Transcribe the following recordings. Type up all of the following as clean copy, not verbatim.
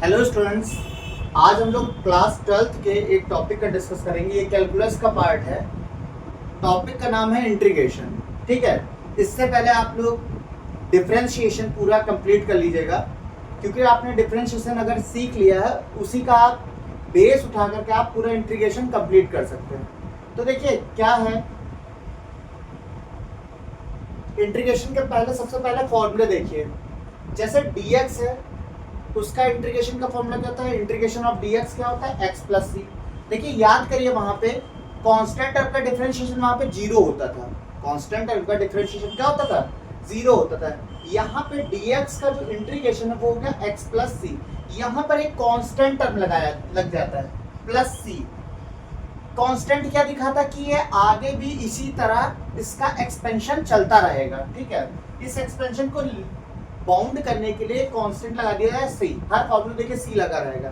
Hello students, आज हम लोग क्लास 12th के एक टॉपिक का डिस्कस करेंगे। ये कैलकुलस का पार्ट है। टॉपिक का नाम है इंटीग्रेशन। ठीक है, इससे पहले आप लोग डिफरेंशिएशन पूरा कंप्लीट कर लीजिएगा, क्योंकि आपने डिफरेंशिएशन अगर सीख लिया है उसी का आप बेस उठा करके आप पूरा इंटीग्रेशन कंप्लीट कर सकते हैं। तो देखिए क्या है इंटीग्रेशन के पहले, सबसे पहले फॉर्मूले देखिए। जैसे dx है, उसका इंटीग्रेशन का फॉर्मूला क्या होता है? इंटीग्रेशन ऑफ dx क्या होता है? x प्लस सी। देखिए याद करिए, वहां पे कांस्टेंट टर्म का डिफरेंशिएशन वहां पे जीरो होता था। कांस्टेंट टर्म का डिफरेंशिएशन क्या होता था? जीरो होता था। यहाँ पे dx का जो इंटीग्रेशन है वो हो गया x प्लस सी। यहाँ पर एक कांस्टेंट टर्म लग जाता है प्लस सी। कांस्टेंट क्या दिखाता कि ये आगे भी इसी तरह इसका एक्सपेंशन चलता रहेगा। ठीक है, इस एक्सपेंशन को बाउंड करने के लिए कांस्टेंट लगा दिया है सी। हर फॉर्मूला देखिए सी लगा रहेगा।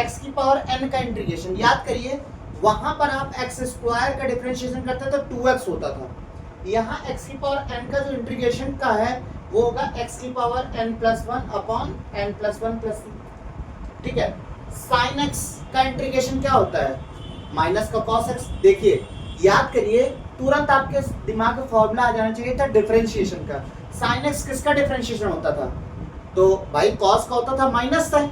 x की पावर n का इंटीग्रेशन याद करिए, वहां पर आप x स्क्वायर का डिफरेंशिएशन करते तो 2x होता था। यहाँ x की पावर n का जो इंटीग्रेशन का है वो होगा x की power n plus one upon n plus one plus C. ठीक है, साइन x का इंटीग्रेशन क्या होता है? माइनस का कॉस x। देखिए याद करिए, तुरंत आपके दिमाग में फॉर्मूला आ जाना चाहिए था डिफरेंशिएशन का। साइन x किसका डिफरेंशिएशन होता था? तो भाई कॉस का होता था माइनस साइन,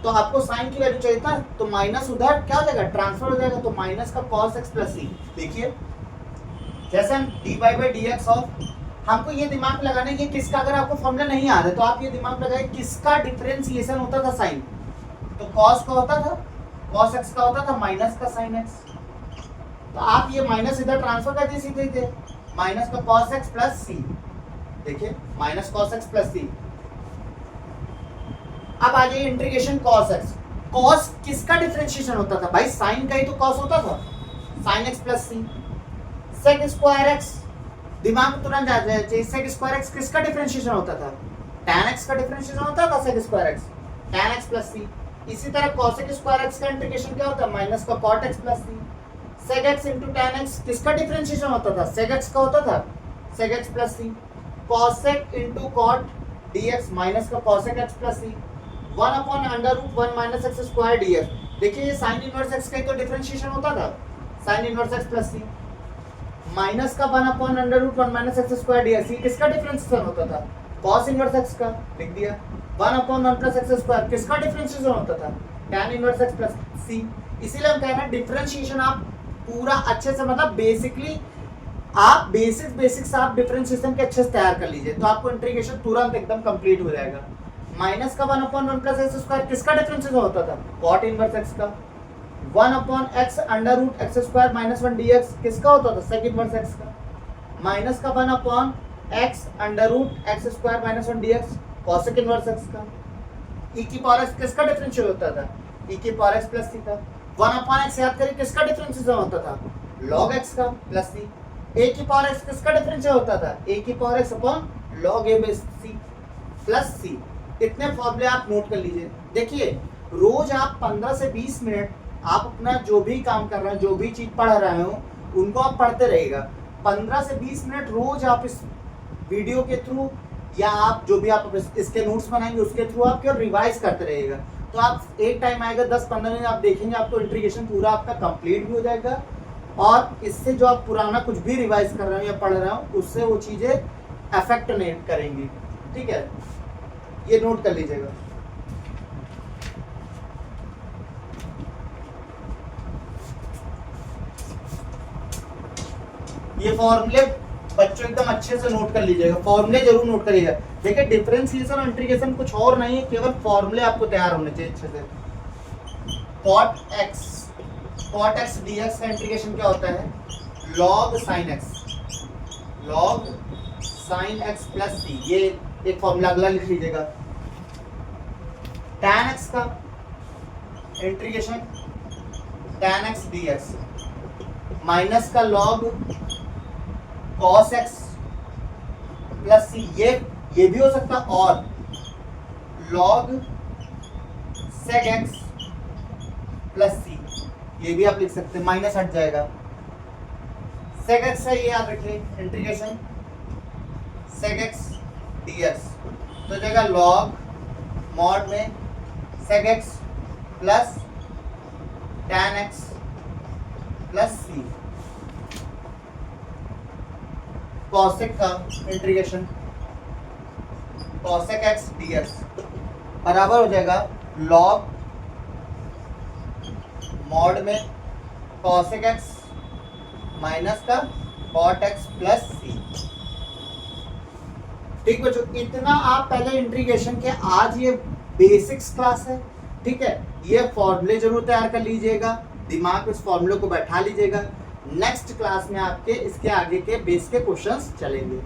तो आपको साइन की वैल्यू चाहिए था, तो माइनस उधर क्या हो जाएगा? ट्रांसफर हो जाएगा। तो माइनस का कॉस x प्लस सी। देखिए जैसे हम dy by D x of, हमको ये दिमाग लगाना है कि किसका, अगर आपको फॉर्मूला नहीं आ रहा है तो आप ये दिमाग लगाए किसका डिफरेंशिएशन होता था साइन। तो कॉस का होता था, कॉस x का होता था माइनस का साइन x। तो आप ये माइनस इधर ट्रांसफर कर दिए सीधे, माइनस का कॉस x प्लस सी। देखिए माइनस कॉस x प्लस सी। अब आ जाइए इंटीग्रेशन कॉस x। कॉस किसका डिफरेंशिएशन होता था? भाई साइन का ही तो कॉस होता था, sine x plus C. Sec square x, दिमाग में तुरंत आ जाए, सेक स्क्वायर x किसका डिफरेंशिएशन होता था? tan x का डिफरेंशिएशन होता था sec square x, tan x plus C. इसी तरह cosec स्क्वायर x का इंटीग्रेशन क्या होता है? माइनस का cot x plus C. sec x into tan x किसका डिफरेंशिएशन होता था? sec x का होता था, sec x प्लस सी। cosec into cot dx minus का cosec x plus C. 1 upon under root 1 minus x square dx। देखिए ये sign inverse x का ही तो डिफरेंशिएशन होता था, sine inverse x plus C. Minus का 1 upon under root 1 minus x square dx, ये किसका डिफरेंशिएशन होता था? cos इनवर्स x का, लिख दिया। 1 अपॉन 1 प्लस एक्स स्क्वायर किसका डिफरेंशिएशन होता था? tan इनवर्स x प्लस सी। इसीलिए हम कह रहे हैं डिफरेंशिएशन आप पूरा अच्छे से, मतलब बेसिकली आप बेसिक्स आप डिफरेंशिएशन के अच्छे से तैयार कर लीजिए, तो आपको इंटीग्रेशन तुरंत एकदम कंप्लीट हो जाएगा। माइनस का 1 अपॉन 1 प्लस एक्स स्क्वायर किसका डिफरेंशिएशन होता था? cot इनवर्स x का। 1 upon x under root x square minus 1 dx किसका होता था? सेक इनवर्स x का। माइनस का 1 upon x under root x square minus 1 dx cosec inverse x का। e की पावर x किसका डिफरेंशियल होता था? e की पावर x प्लस सी का। 1 अपॉन x याद करिए किसका डिफरेंशियल होता था? log x का प्लस सी। a की पावर x किसका डिफरेंशियल होता था? a की power x upon log a base C plus C. इतने फॉर्मूले आप नोट कर लीजिए। देखिए रोज आप 15 से 20 मिनट आप अपना जो भी काम कर रहे हैं, जो भी चीज पढ़ रहे हो, उनको आप पढ़ते रहिएगा। 15 से 20 मिनट रोज आप इस वीडियो के थ्रू या आप जो भी आप इसके नोट्स बनाएंगे उसके थ्रू आप केवल रिवाइज करते रहिएगा। तो आप एक टाइम आएगा 10-15 मिनट आप देखेंगे, आपको इंटीग्रेशन पूरा आपका कंप्लीट भी हो जाएगा, और इससे जो आप पुराना कुछ भी रिवाइज कर रहे हो या पढ़ रहे हो उससे वो चीज़ें अफेक्ट नहीं करेंगी। ठीक है, ये नोट कर लीजिएगा। ये फॉर्मूले बच्चों एकदम अच्छे से नोट कर लीजिएगा, फॉर्मूले जरूर नोट करिएगा। देखिए डिफरेंशिएशन और इंटीग्रेशन कुछ और नहीं है, केवल फॉर्मूले आपको तैयार होने चाहिए अच्छे से। cot x dx का इंटीग्रेशन क्या होता है? log sin x प्लस सी। ये एक फॉर्मूला अगला लिख लीजिएगा। tan x का integration tan x dx minus का log cos x प्लस सी। ये भी हो सकता, और log sec x प्लस सी, ये भी आप लिख सकते हैं, माइनस हट जाएगा। sec x है, ये याद रखिए इंटीग्रेशन sec x dx, तो जाएगा log मॉड में sec x plus tan x plus c cosec का इंटीग्रेशन cosec x dx बराबर हो जाएगा log मॉड में cosec x माइनस का cot x प्लस c। ठीक बच्चों, इतना आप पहले इंटीग्रेशन के, आज ये बेसिक्स क्लास है, ठीक है। ये फॉर्मूले जरूर तैयार कर लीजिएगा, दिमाग में इस फॉर्मूले को बैठा लीजिएगा। नेक्स्ट क्लास में आपके इसके आगे के बेस के क्वेश्चंस चलेंगे।